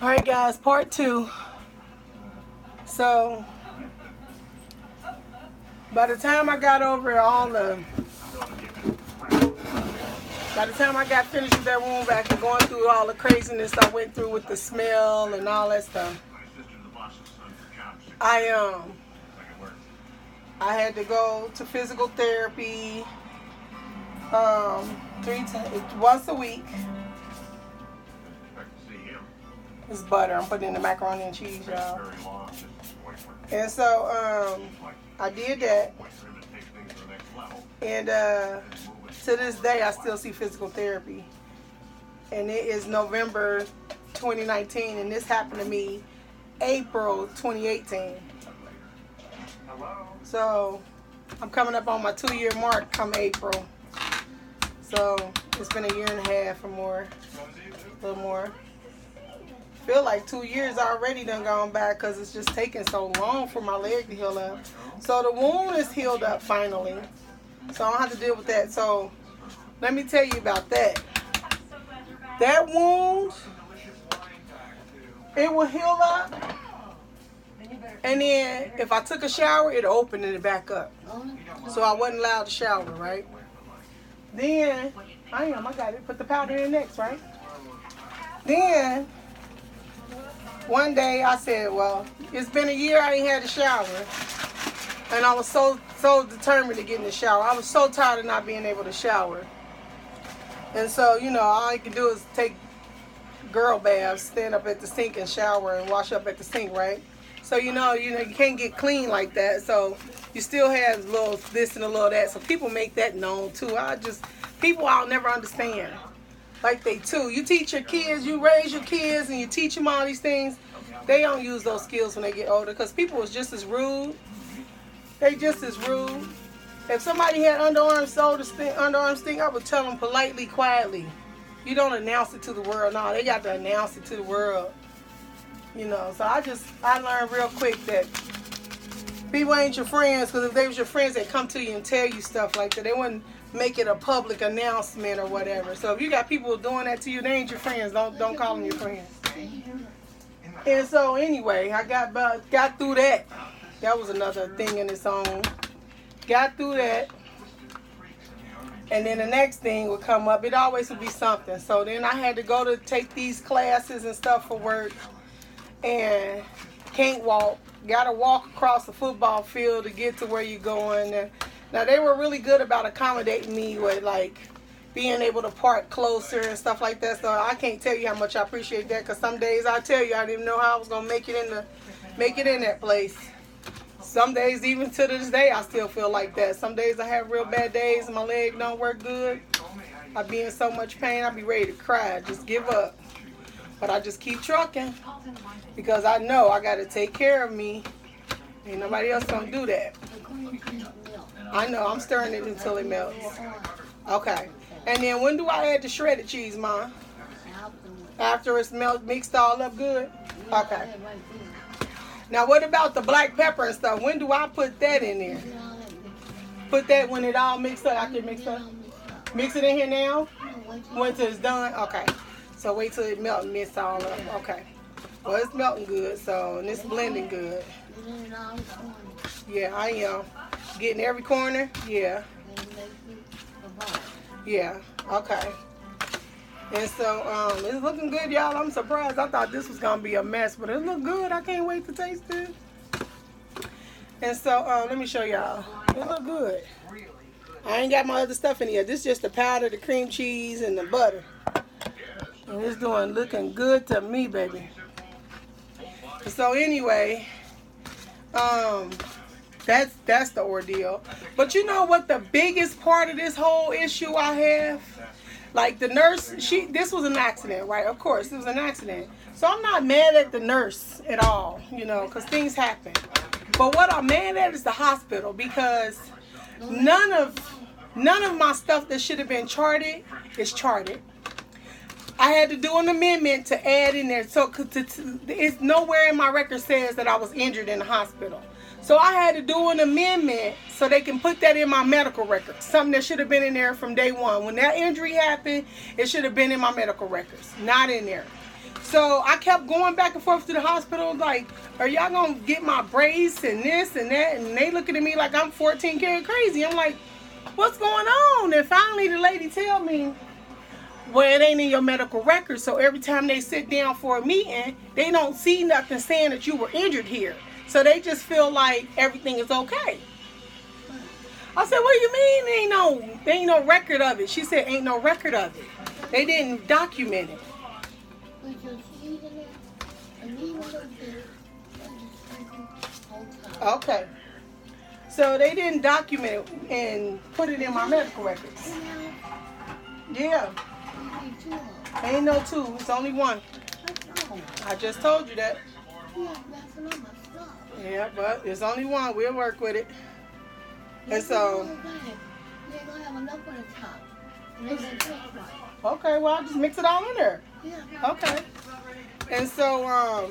All right, guys, part 2. So, by the time I got over by the time I got finished with that wound back and going through all the craziness I went through with the smell and all that stuff, I had to go to physical therapy once a week. It's butter. I'm putting in the macaroni and cheese, y'all. And so I did that. And to this day, I still see physical therapy. And it is November 2019, and this happened to me April 2018. So I'm coming up on my 2-year mark come April. So it's been a year and a half or more, a little more. Feel like 2 years already done gone by because it's just taking so long for my leg to heal up. So the wound is healed up finally. So I don't have to deal with that. So let me tell you about that. That wound, it will heal up. And then if I took a shower, it'll open it back up. So I wasn't allowed to shower, right? Then, I got it. Put the powder in next, right? Then, one day I said, well, it's been a year I ain't had a shower. And I was so determined to get in the shower. I was so tired of not being able to shower. And so, all I can do is take girl baths, stand up at the sink and shower and wash up at the sink, right? So, you can't get clean like that. So you still have a little this and a little that. So people make that known too. People I'll never understand. Like they too. You teach your kids, you raise your kids, and you teach them all these things. They don't use those skills when they get older because people is just as rude. They just as rude. If somebody had underarm sting, I would tell them politely, quietly. You don't announce it to the world. No, they got to announce it to the world. So I learned real quick that people ain't your friends, because if they was your friends, they'd come to you and tell you stuff like that. They wouldn't make it a public announcement or whatever. So if you got people doing that to you, they ain't your friends. Don't call them your friends. And so anyway, I got through that. That was another thing in its own. Got through that. And then the next thing would come up. It always would be something. So then I had to go to take these classes and stuff for work. And can't walk. Got to walk across the football field to get to where you're going. Now, they were really good about accommodating me with, like, being able to park closer and stuff like that. So I can't tell you how much I appreciate that, because some days I tell you I didn't even know how I was going to make it in that place. Some days, even to this day, I still feel like that. Some days I have real bad days and my leg don't work good. I be in so much pain, I be ready to cry, just give up. But I just keep trucking because I know I got to take care of me. Ain't nobody else going to do that. I know. I'm stirring it until it melts. Okay. And then when do I add the shredded cheese, Mom? After it's mixed all up good? Okay. Now, what about the black pepper and stuff? When do I put that in there? Put that when it all mixed up. I can mix up. Mix it in here now? Once it's done? Okay. So wait till it melts and mix all up. Okay. Well, it's melting good, and it's blending good. Yeah, I am. Getting every corner? Yeah. Yeah. Okay. And so, it's looking good, y'all. I'm surprised. I thought this was going to be a mess, but it look good. I can't wait to taste it. And so, let me show y'all. It look good. I ain't got my other stuff in here. This is just the powder, the cream cheese, and the butter. And it's looking good to me, baby. So anyway, that's the ordeal. But you know what the biggest part of this whole issue I have? Like the nurse, this was an accident, right? Of course, it was an accident. So I'm not mad at the nurse at all, because things happen. But what I'm mad at is the hospital, because none of my stuff that should have been charted is charted. I had to do an amendment to add in there. So it's nowhere in my record says that I was injured in the hospital. So I had to do an amendment so they can put that in my medical records. Something that should have been in there from day one. When that injury happened, it should have been in my medical records. Not in there. So I kept going back and forth to the hospital like, are y'all going to get my brace and this and that? And they looking at me like I'm 14 karat crazy. I'm like, what's going on? And finally the lady tell me, well, it ain't in your medical record. So every time they sit down for a meeting, they don't see nothing saying that you were injured here. So they just feel like everything is okay. I said, what do you mean there ain't no record of it? She said, ain't no record of it. They didn't document it. Okay. So they didn't document it and put it in my medical records. Yeah. Ain't no two. It's only one. I just told you that. Yeah, but it's only one. We'll work with it. And so. Okay, well, I'll just mix it all in there. Okay. And so,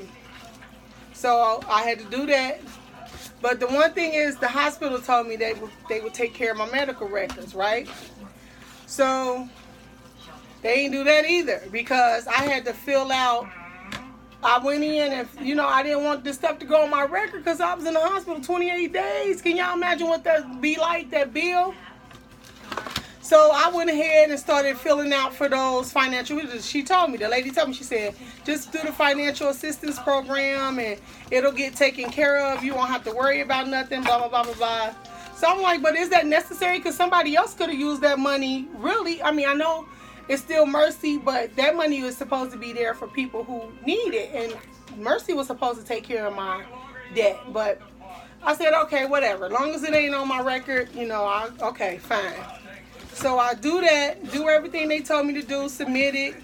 so I had to do that. But the one thing is, the hospital told me they would take care of my medical records, right? So they didn't do that either because I had to fill out. I went in and, I didn't want this stuff to go on my record because I was in the hospital 28 days. Can y'all imagine what that be like, that bill? So I went ahead and started filling out for those financial. She told me, the lady told me, she said, just do the financial assistance program and it'll get taken care of. You won't have to worry about nothing, blah, blah, blah, blah, blah. So I'm like, but is that necessary? Because somebody else could have used that money, really. I mean, I know it's still Mercy, but that money was supposed to be there for people who need it. And Mercy was supposed to take care of my debt. But I said, okay, whatever. As long as it ain't on my record, okay, fine. So I do that, do everything they told me to do, submit it,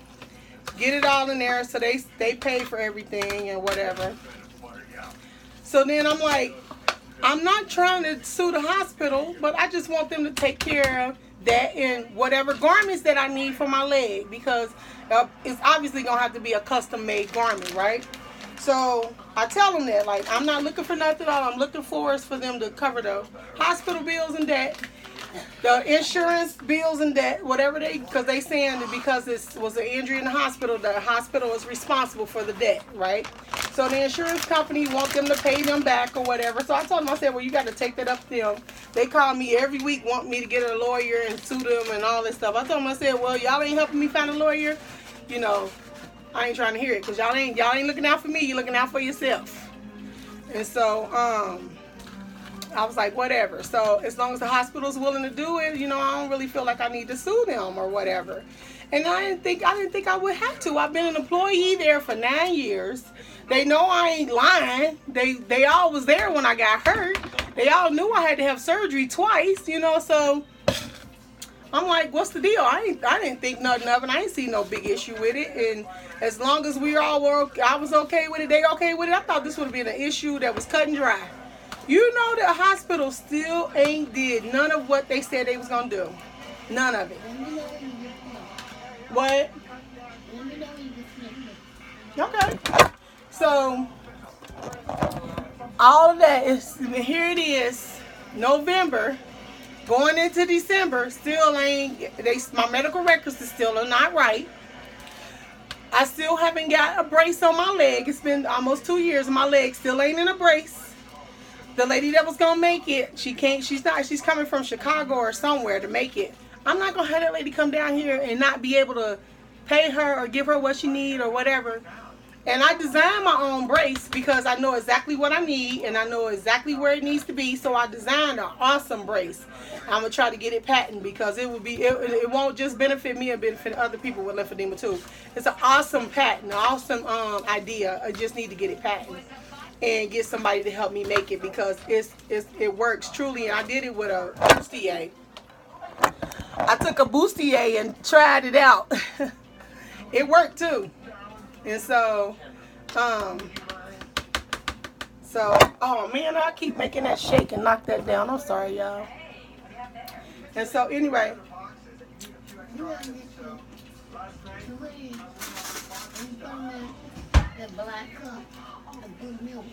get it all in there. So they pay for everything and whatever. So then I'm like, I'm not trying to sue the hospital, but I just want them to take care of that and whatever garments that I need for my leg, because it's obviously going to have to be a custom made garment, right? So I tell them that, like, I'm not looking for nothing. All I'm looking for is for them to cover the hospital bills and debt, the insurance bills and debt, whatever because they saying that because it was an injury in the hospital is responsible for the debt, right? So the insurance company want them to pay them back or whatever. So I told them, I said, well, you got to take that up to them. They call me every week, want me to get a lawyer and sue them and all this stuff. I told them, I said, well, y'all ain't helping me find a lawyer. I ain't trying to hear it because y'all ain't looking out for me. You're looking out for yourself. And so, I was like, whatever. So as long as the hospital's willing to do it, I don't really feel like I need to sue them or whatever. And I didn't think I would have to. I've been an employee there for 9 years. They know I ain't lying. They all was there when I got hurt. They all knew I had to have surgery twice, so I'm like, what's the deal? I didn't think nothing of it. I ain't see no big issue with it. And as long as I was okay with it, they okay with it. I thought this would have been an issue that was cut and dry. The hospital still ain't did none of what they said they was going to do. None of it. What? Okay. So, all of that is, here it is, November, going into December, still my medical records is still not right. I still haven't got a brace on my leg. It's been almost 2 years and my leg still ain't in a brace. The lady that was going to make it, she's coming from Chicago or somewhere to make it. I'm not going to have that lady come down here and not be able to pay her or give her what she need or whatever. And I designed my own brace because I know exactly what I need and I know exactly where it needs to be. So I designed an awesome brace. I'm going to try to get it patented because it won't just benefit me and benefit other people with lymphedema too. It's an awesome patent, an awesome idea. I just need to get it patented and get somebody to help me make it because it works truly. And I did it with a bustier. I took a bustier and tried it out. It worked too. And so, oh man, I keep making that shake and knock that down. I'm sorry, y'all. And so anyway, The black cup. I put milk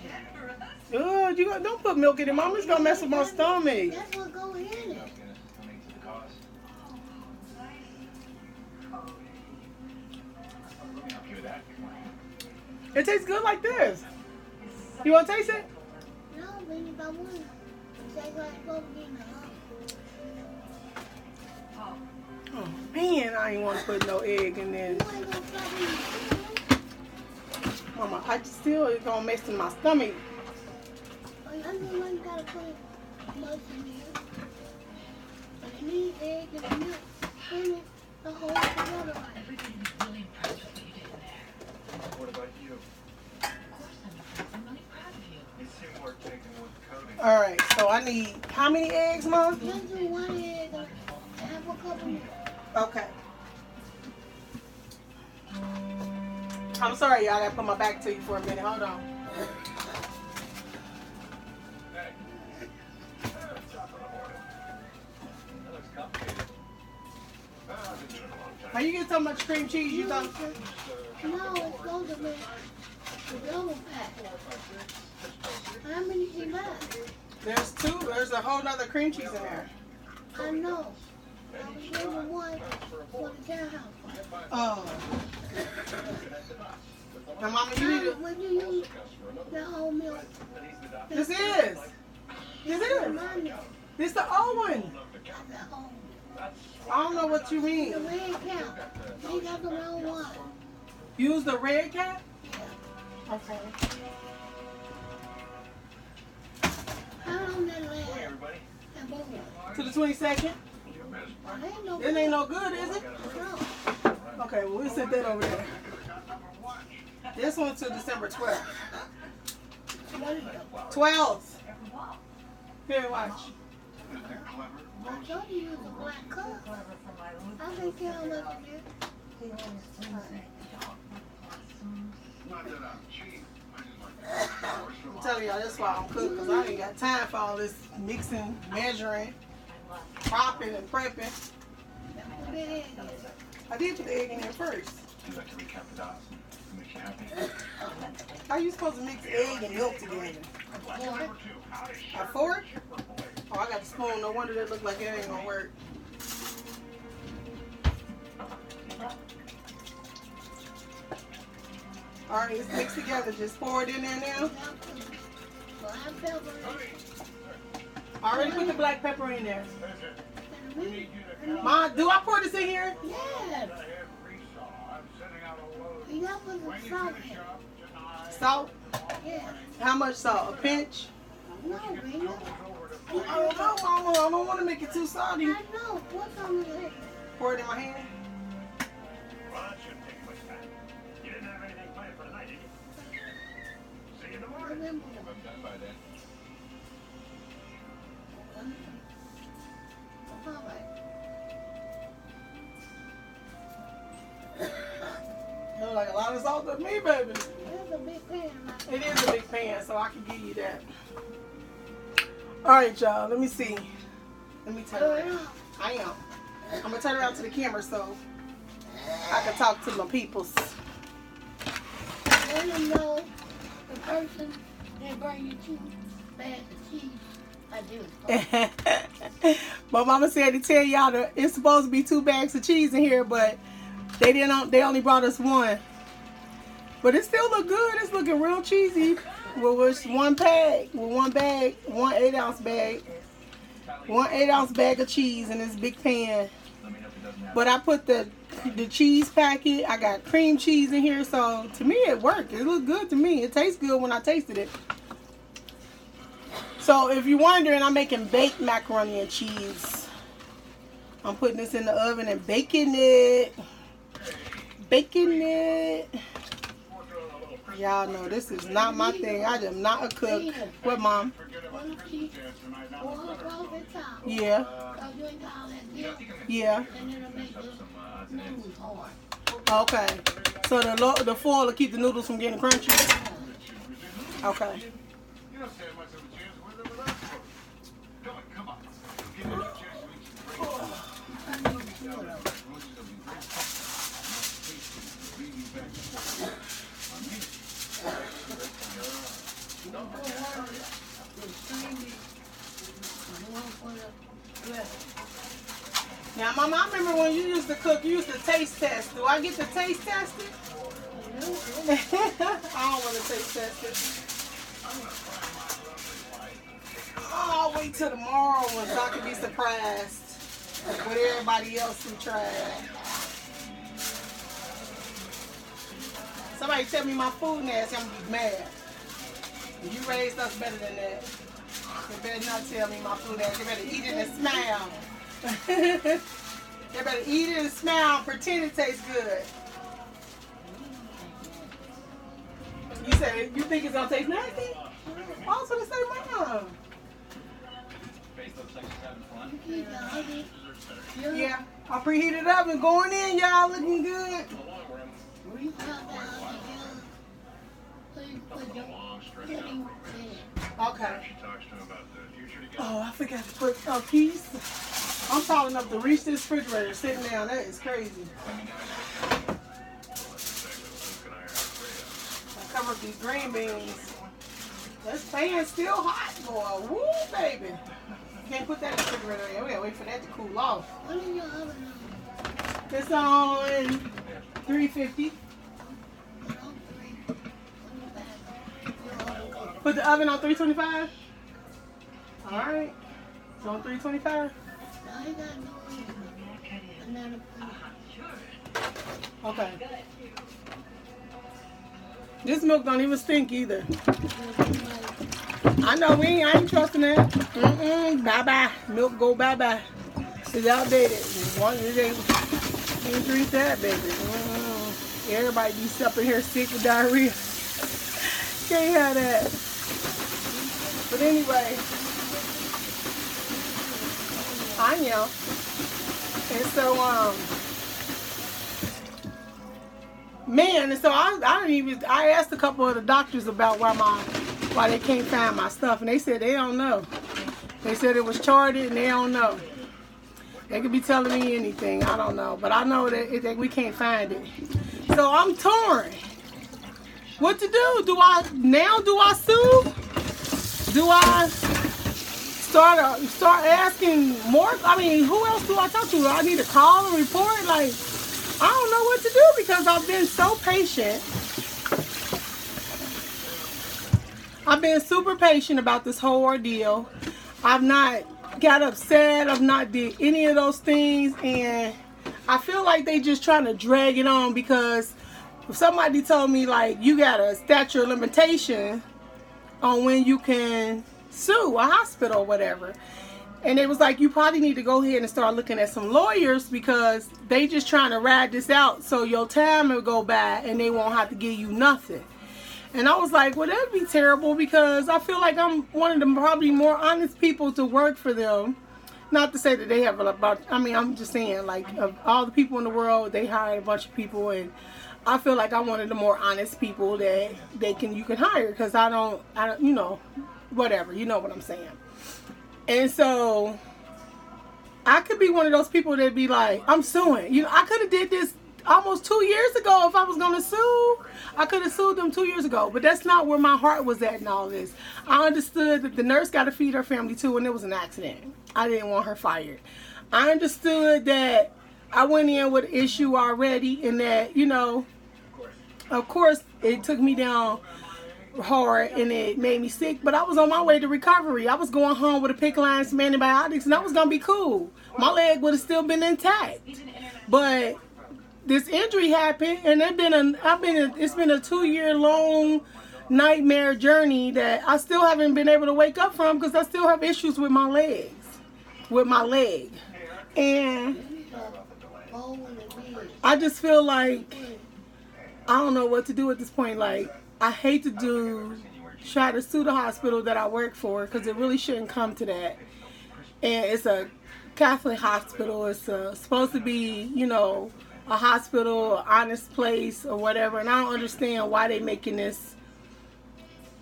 in. Don't put milk in it, Mama's gonna mess with my stomach. That's what goes in it. It tastes good like this. You want to taste it? No, baby, if I want to. It tastes like goes in the Oh man, I ain't want to put no egg in there. You ain't gonna stop eating. Mama, I still it's gonna mess with my stomach. I know you gotta put much in there. But it needs egg and milk in it to hold it together. What about you? I'm really proud of you. You seem more taken with coding. All right, so I need how many eggs, Mom? Just do one egg and half a cup of milk. Okay. I'm sorry, y'all. I gotta put my back to you for a minute. Hold on. Hey. Top of the morning. That looks complicated. I've been doing it a long time. How you get so much cream cheese? You thought? No, it's going to be the double pack. How many she buy? There's two. There's a whole nother cream cheese in there. I know. I was given one for the townhouse. Oh. Now, Mama, you need to. When you use the whole milk, This is. remind me This the old one. of the whole. I don't know what you The mean. red cap. They got the wrong one. Use the red cap? Yeah. Okay. How long that last? Everybody. That both. To the 22nd? Well, ain't no It ain't no good, is it? No. Okay, well, we'll set that over there. This one's to December 12th. What is it? 12th. Here, watch. I told you use a black cup. I think tell what to do. I'm telling y'all, that's why I'm cooking, because I ain't got time for all this mixing, measuring, propping, and prepping. Put that egg in. I did put the egg in there first. I'd like to recap the dots and make you happy. How you supposed to mix egg and milk together? What? A fork? Oh, I got the spoon. No wonder that look like it ain't gonna work. All right, it's mixed together. Just pour it in there now. Black pepper. I already put the black pepper in there. And the meat. Ma, do I pour this in here? Yes. You got to put some salt in. Salt? Yeah. How much salt? A pinch? No, baby. I don't know, Mama. I don't want to make it too salty. I know. What's on the list? Pour it in my hand. Well, that shouldn't take much time. You didn't have anything planned for tonight, did you? See you in the morning. Remember. I'm done by then. All right. You know, like a lot of salt to me, baby. There's a big pan right It is a big pan, so I can give you that. All right, y'all. Let me see. Let me turn there. around. I am. I'm gonna turn around to the camera so I can talk to my peoples. Let them know the person that bring you 2 bags of cheese. I do. My mama said to tell y'all that it's supposed to be 2 bags of cheese in here, but they didn't. They only brought us 1. But it still look good. It's looking real cheesy. With 1 bag, with 1 bag, 1 8-ounce bag, 1 8-ounce bag of cheese in this big pan. But I put the cheese packet. I got cream cheese in here, so to me it worked. It looked good to me. It tastes good when I tasted it. So if you're wondering, I'm making baked macaroni and cheese. I'm putting this in the oven and baking it. Baking it. Y'all know this is not my thing. I am not a cook. What, Mom? Yeah. Yeah. Okay. So the foil will keep the noodles from getting crunchy. Okay. Mama, I remember when you used to cook, you used to taste test. Do I get to taste test it? I don't want to taste test it. Oh, I'll wait till tomorrow when so I can be surprised with everybody else who tried. Somebody tell me my food nasty, I'm gonna be mad. You raised us better than that. You better not tell me my food nasty. You better eat it and smile. You better eat it and smile and pretend it tastes good. You said, you think it's gonna taste nasty? I was gonna say, Mom. Yeah, I preheated up and going in, y'all looking good. Okay. Oh, I forgot to put a piece. I'm tall enough to reach this refrigerator sitting down. That is crazy. I cover up these green beans. This pan's still hot, boy. Woo, baby. Can't put that in the refrigerator. We gotta wait for that to cool off. What is your oven on? It's on 350. Put the oven on 325. All right. It's on 325. I got no banana pudding. Okay. This milk don't even stink either. I know I ain't trusting that. Bye-bye. Milk go bye-bye. It's outdated. You ain't drink that, baby. Everybody be up in here sick with diarrhea. Can't have that. But anyway, I know. And so, man, and so I asked a couple of the doctors about why they can't find my stuff, and they said they don't know. They said it was charted and they don't know. They could be telling me anything, I don't know, but I know that we can't find it. So I'm torn. What to do? Do I sue? Do I start asking more? I mean, who else do I talk to? Do I need to call and report? Like, I don't know what to do because I've been so patient. I've been super patient about this whole ordeal. I've not got upset. I've not did any of those things. And I feel like they just trying to drag it on because if somebody told me, like, you got a statute of limitation on when you can sue a hospital or whatever. And it was like, you probably need to go ahead and start looking at some lawyers because they just trying to ride this out so your time will go by and they won't have to give you nothing. And I was like, well, that'd be terrible because I feel like I'm one of the probably more honest people to work for them. Not to say that they have I'm just saying, like, of all the people in the world, they hired a bunch of people, and I feel like I'm one of the more honest people that you can hire because I don't, you know, whatever, you know what I'm saying. And so I could be one of those people that be like, I'm suing. You know, I could have did this almost 2 years ago if I was going to sue. I could have sued them 2 years ago, but that's not where my heart was at in all this. I understood that the nurse got to feed her family too, and it was an accident. I didn't want her fired. I understood that I went in with an issue already and that, you know, of course, it took me down hard and it made me sick, but I was on my way to recovery. I was going home with a pick line, some antibiotics, and I was going to be cool. My leg would have still been intact. But this injury happened, and it's been a 2-year-long nightmare journey that I still haven't been able to wake up from because I still have issues with my leg. And I just feel like I don't know what to do at this point. Like, I hate to try to sue the hospital that I work for because it really shouldn't come to that. And it's a Catholic hospital. It's supposed to be, you know, a hospital, an honest place or whatever. And I don't understand why they're making this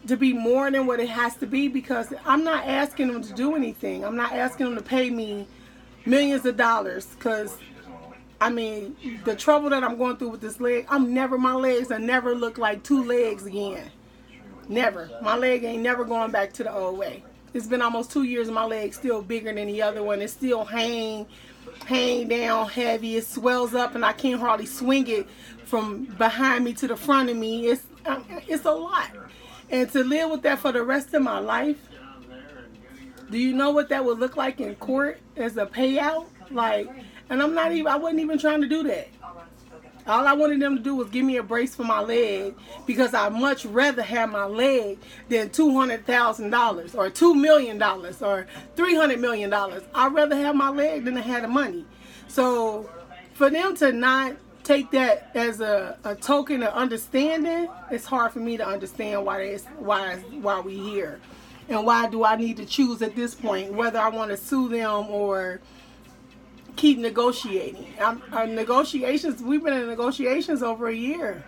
to be more than what it has to be because I'm not asking them to do anything. I'm not asking them to pay me millions of dollars because, I mean, the trouble that I'm going through with this leg, my legs will never look like 2 legs again. Never. My leg ain't never going back to the old way. It's been almost 2 years and my leg's still bigger than the other one. It's still hanging. hang down heavy. It swells up and I can't hardly swing it from behind me to the front of me. It's a lot. And to live with that for the rest of my life, do you know what that would look like in court as a payout? Like, and I wasn't even trying to do that. All I wanted them to do was give me a brace for my leg, because I'd much rather have my leg than $200,000 or $2 million or $300 million. I'd rather have my leg than to have the money. So for them to not take that as a token of understanding, it's hard for me to understand why we here. And why do I need to choose at this point whether I want to sue them or keep negotiating? Negotiations, we've been in negotiations over a year.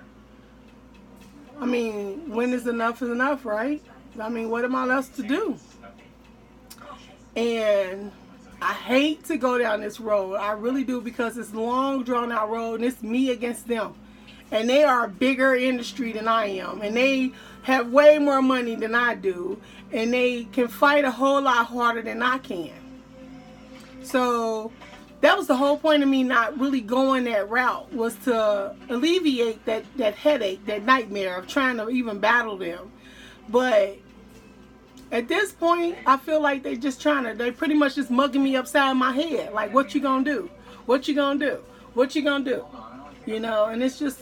I mean, when is enough, right? I mean, what am I left to do? And I hate to go down this road. I really do, because it's a long, drawn out road, and it's me against them. And they are a bigger industry than I am. And they have way more money than I do. And they can fight a whole lot harder than I can. So that was the whole point of me not really going that route, was to alleviate that headache, that nightmare of trying to even battle them. But at this point, I feel like they pretty much just mugging me upside my head. Like, what you gonna do? What you gonna do? What you gonna do? You know, and it's just,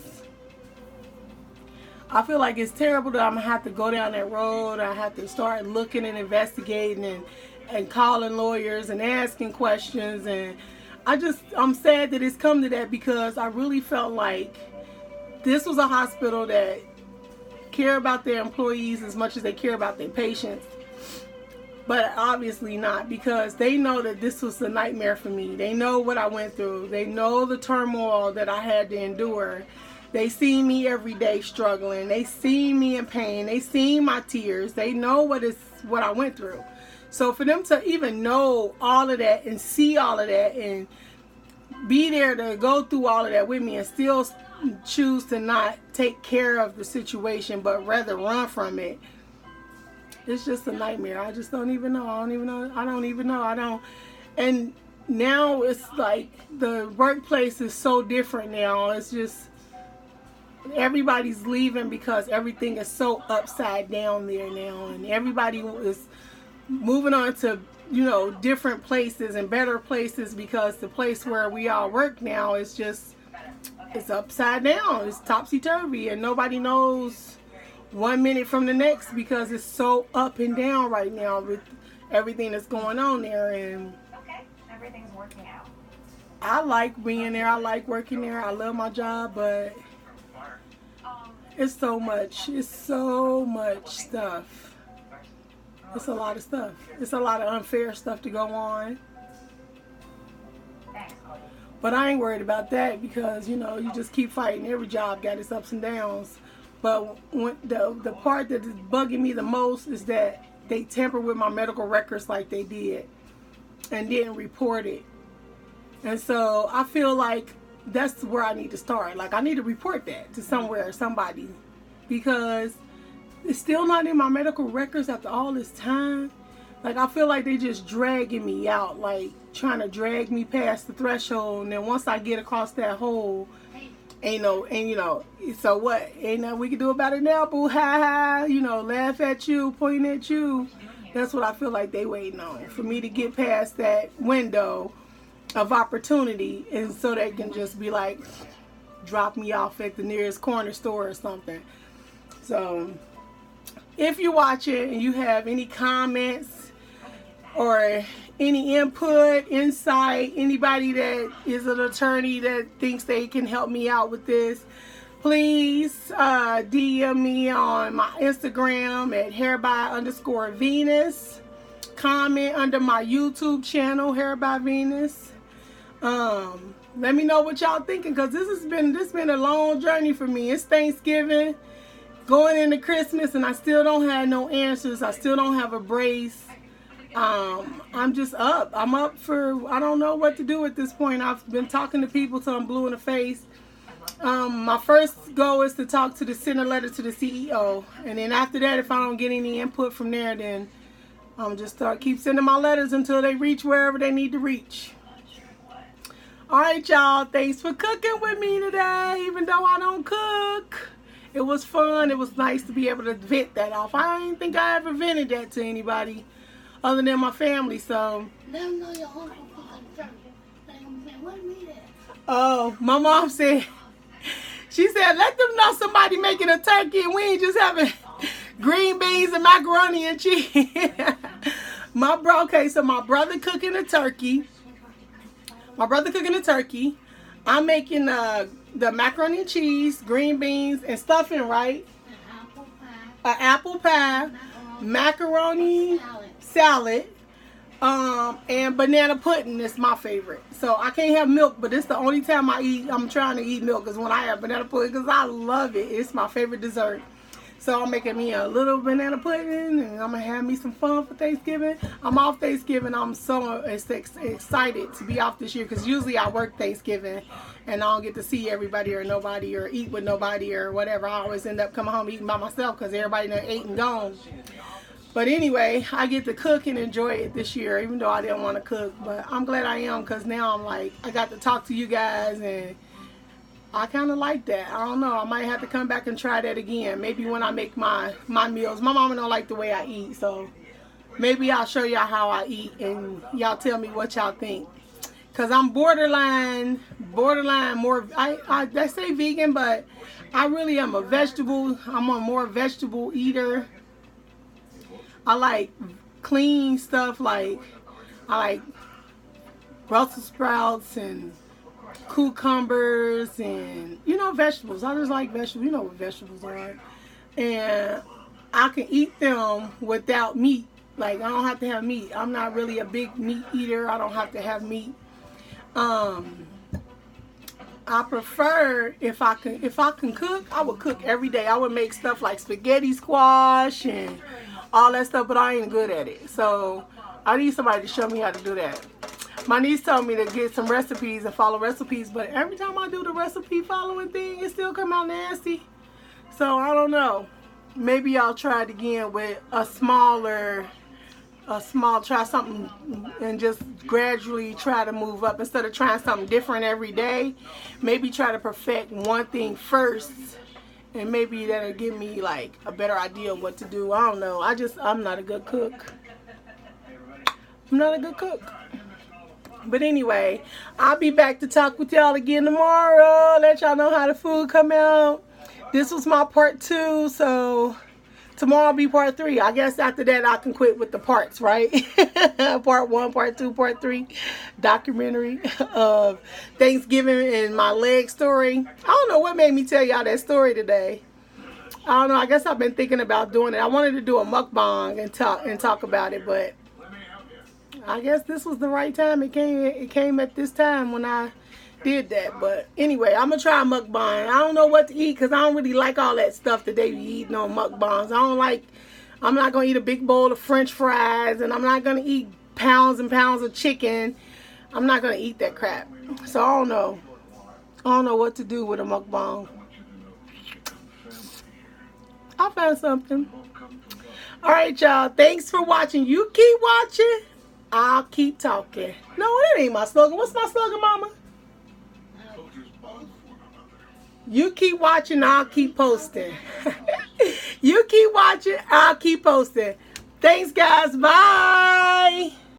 I feel like it's terrible that I'm gonna have to go down that road. I have to start looking and investigating and calling lawyers and asking questions. And I'm sad that it's come to that, because I really felt like this was a hospital that care about their employees as much as they care about their patients. But obviously not, because they know that this was a nightmare for me. They know what I went through. They know the turmoil that I had to endure. They see me every day struggling. They see me in pain. They see my tears. They know what I went through. So for them to even know all of that and see all of that and be there to go through all of that with me and still choose to not take care of the situation but rather run from it, it's just a nightmare. I just don't even know. I don't even know. And now it's like the workplace is so different now. It's just everybody's leaving because everything is so upside down there now, and everybody is moving on to, you know, different places and better places, because the place where we all work now is just, it's upside down. It's topsy-turvy, and nobody knows 1 minute from the next, because it's so up and down right now with everything that's going on there. And okay, everything's working out. I like being there. I like working there. I love my job, but it's so much. It's so much stuff. It's a lot of stuff. It's a lot of unfair stuff to go on. Thanks, Cody. But I ain't worried about that, because, you know, you just keep fighting. Every job got its ups and downs. But when the part that is bugging me the most is that they tampered with my medical records like they did and didn't report it. And so I feel like that's where I need to start. Like, I need to report that to somewhere, somebody, because it's still not in my medical records after all this time. Like, I feel like they just dragging me out, like trying to drag me past the threshold. And then once I get across that hole, ain't no, and you know, so what? Ain't nothing we can do about it now, boo, ha ha, you know, laugh at you, point at you. That's what I feel like they waiting on, for me to get past that window of opportunity, and so they can just be like, drop me off at the nearest corner store or something. So if you watch it and you have any comments or any input, insight, anybody that is an attorney that thinks they can help me out with this, please DM me on my Instagram at hairby_Venus. Comment under my YouTube channel, Hair by Venus. Let me know what y'all thinking, because this been a long journey for me. It's Thanksgiving, going into Christmas, and I still don't have no answers. I still don't have a brace. I'm just up. I'm up for, I don't know what to do at this point. I've been talking to people till I'm blue in the face. My first goal is to send a letter to the CEO. And then after that, if I don't get any input from there, then I'm just keep sending my letters until they reach wherever they need to reach. All right, y'all. Thanks for cooking with me today, even though I don't cook. It was fun. It was nice to be able to vent that off. I didn't think I ever vented that to anybody other than my family. So, Let them know your uncle cooking turkey. Let them say, what meat is? oh, my mom said, she said, let them know somebody making a turkey and we ain't just having green beans and macaroni and cheese. Okay, so my brother cooking a turkey. I'm making the macaroni and cheese, green beans, and stuffing, right? An apple pie. An apple pie, macaroni Salad. salad, and banana pudding is my favorite. So I can't have milk, but it's the only time I'm trying to eat milk is when I have banana pudding because I love it. It's my favorite dessert. So I'm making me a little banana pudding, and I'm going to have me some fun for Thanksgiving. I'm off Thanksgiving. I'm so excited to be off this year because usually I work Thanksgiving, and I don't get to see everybody or nobody or eat with nobody or whatever. I always end up coming home eating by myself because everybody done ate and gone. But anyway, I get to cook and enjoy it this year, even though I didn't want to cook. But I'm glad I am because now I'm like, I got to talk to you guys, and I kind of like that. I don't know. I might have to come back and try that again. Maybe when I make my meals. My mama don't like the way I eat, so maybe I'll show y'all how I eat and y'all tell me what y'all think. Cause I'm borderline more. I say vegan, but I really am a vegetable. I'm a more vegetable eater. I like clean stuff. Like I like Brussels sprouts and cucumbers and vegetables. I just like vegetables. You know what vegetables are. And I can eat them without meat. Like I don't have to have meat. I'm not really a big meat eater. I don't have to have meat. I prefer if I can cook, I would cook every day. I would make stuff like spaghetti squash and all that stuff, but I ain't good at it. So I need somebody to show me how to do that. My niece told me to get some recipes and follow recipes, but every time I do the recipe following thing, it still come out nasty. So I don't know. Maybe I'll try it again with try something and just gradually try to move up instead of trying something different every day. Maybe try to perfect one thing first, and maybe that'll give me like a better idea of what to do. I don't know. I'm not a good cook. But anyway, I'll be back to talk with y'all again tomorrow. Let y'all know how the food come out. This was my part 2, so tomorrow will be part 3. I guess after that I can quit with the parts, right? Part 1, part 2, part 3 documentary of Thanksgiving and my leg story. I don't know what made me tell y'all that story today. I don't know. I guess I've been thinking about doing it. I wanted to do a mukbang and talk about it, but I guess this was the right time. It came at this time when I did that. But anyway, I'm going to try a mukbang. I don't know what to eat because I don't really like all that stuff that they be eating on mukbangs. I'm not going to eat a big bowl of French fries, and I'm not going to eat pounds and pounds of chicken. I'm not going to eat that crap. So I don't know. I don't know what to do with a mukbang. I found something. All right, y'all. Thanks for watching. You keep watching. I'll keep talking. No, that ain't my slogan. What's my slogan, Mama? You keep watching, I'll keep posting. You keep watching, I'll keep posting. Thanks, guys. Bye.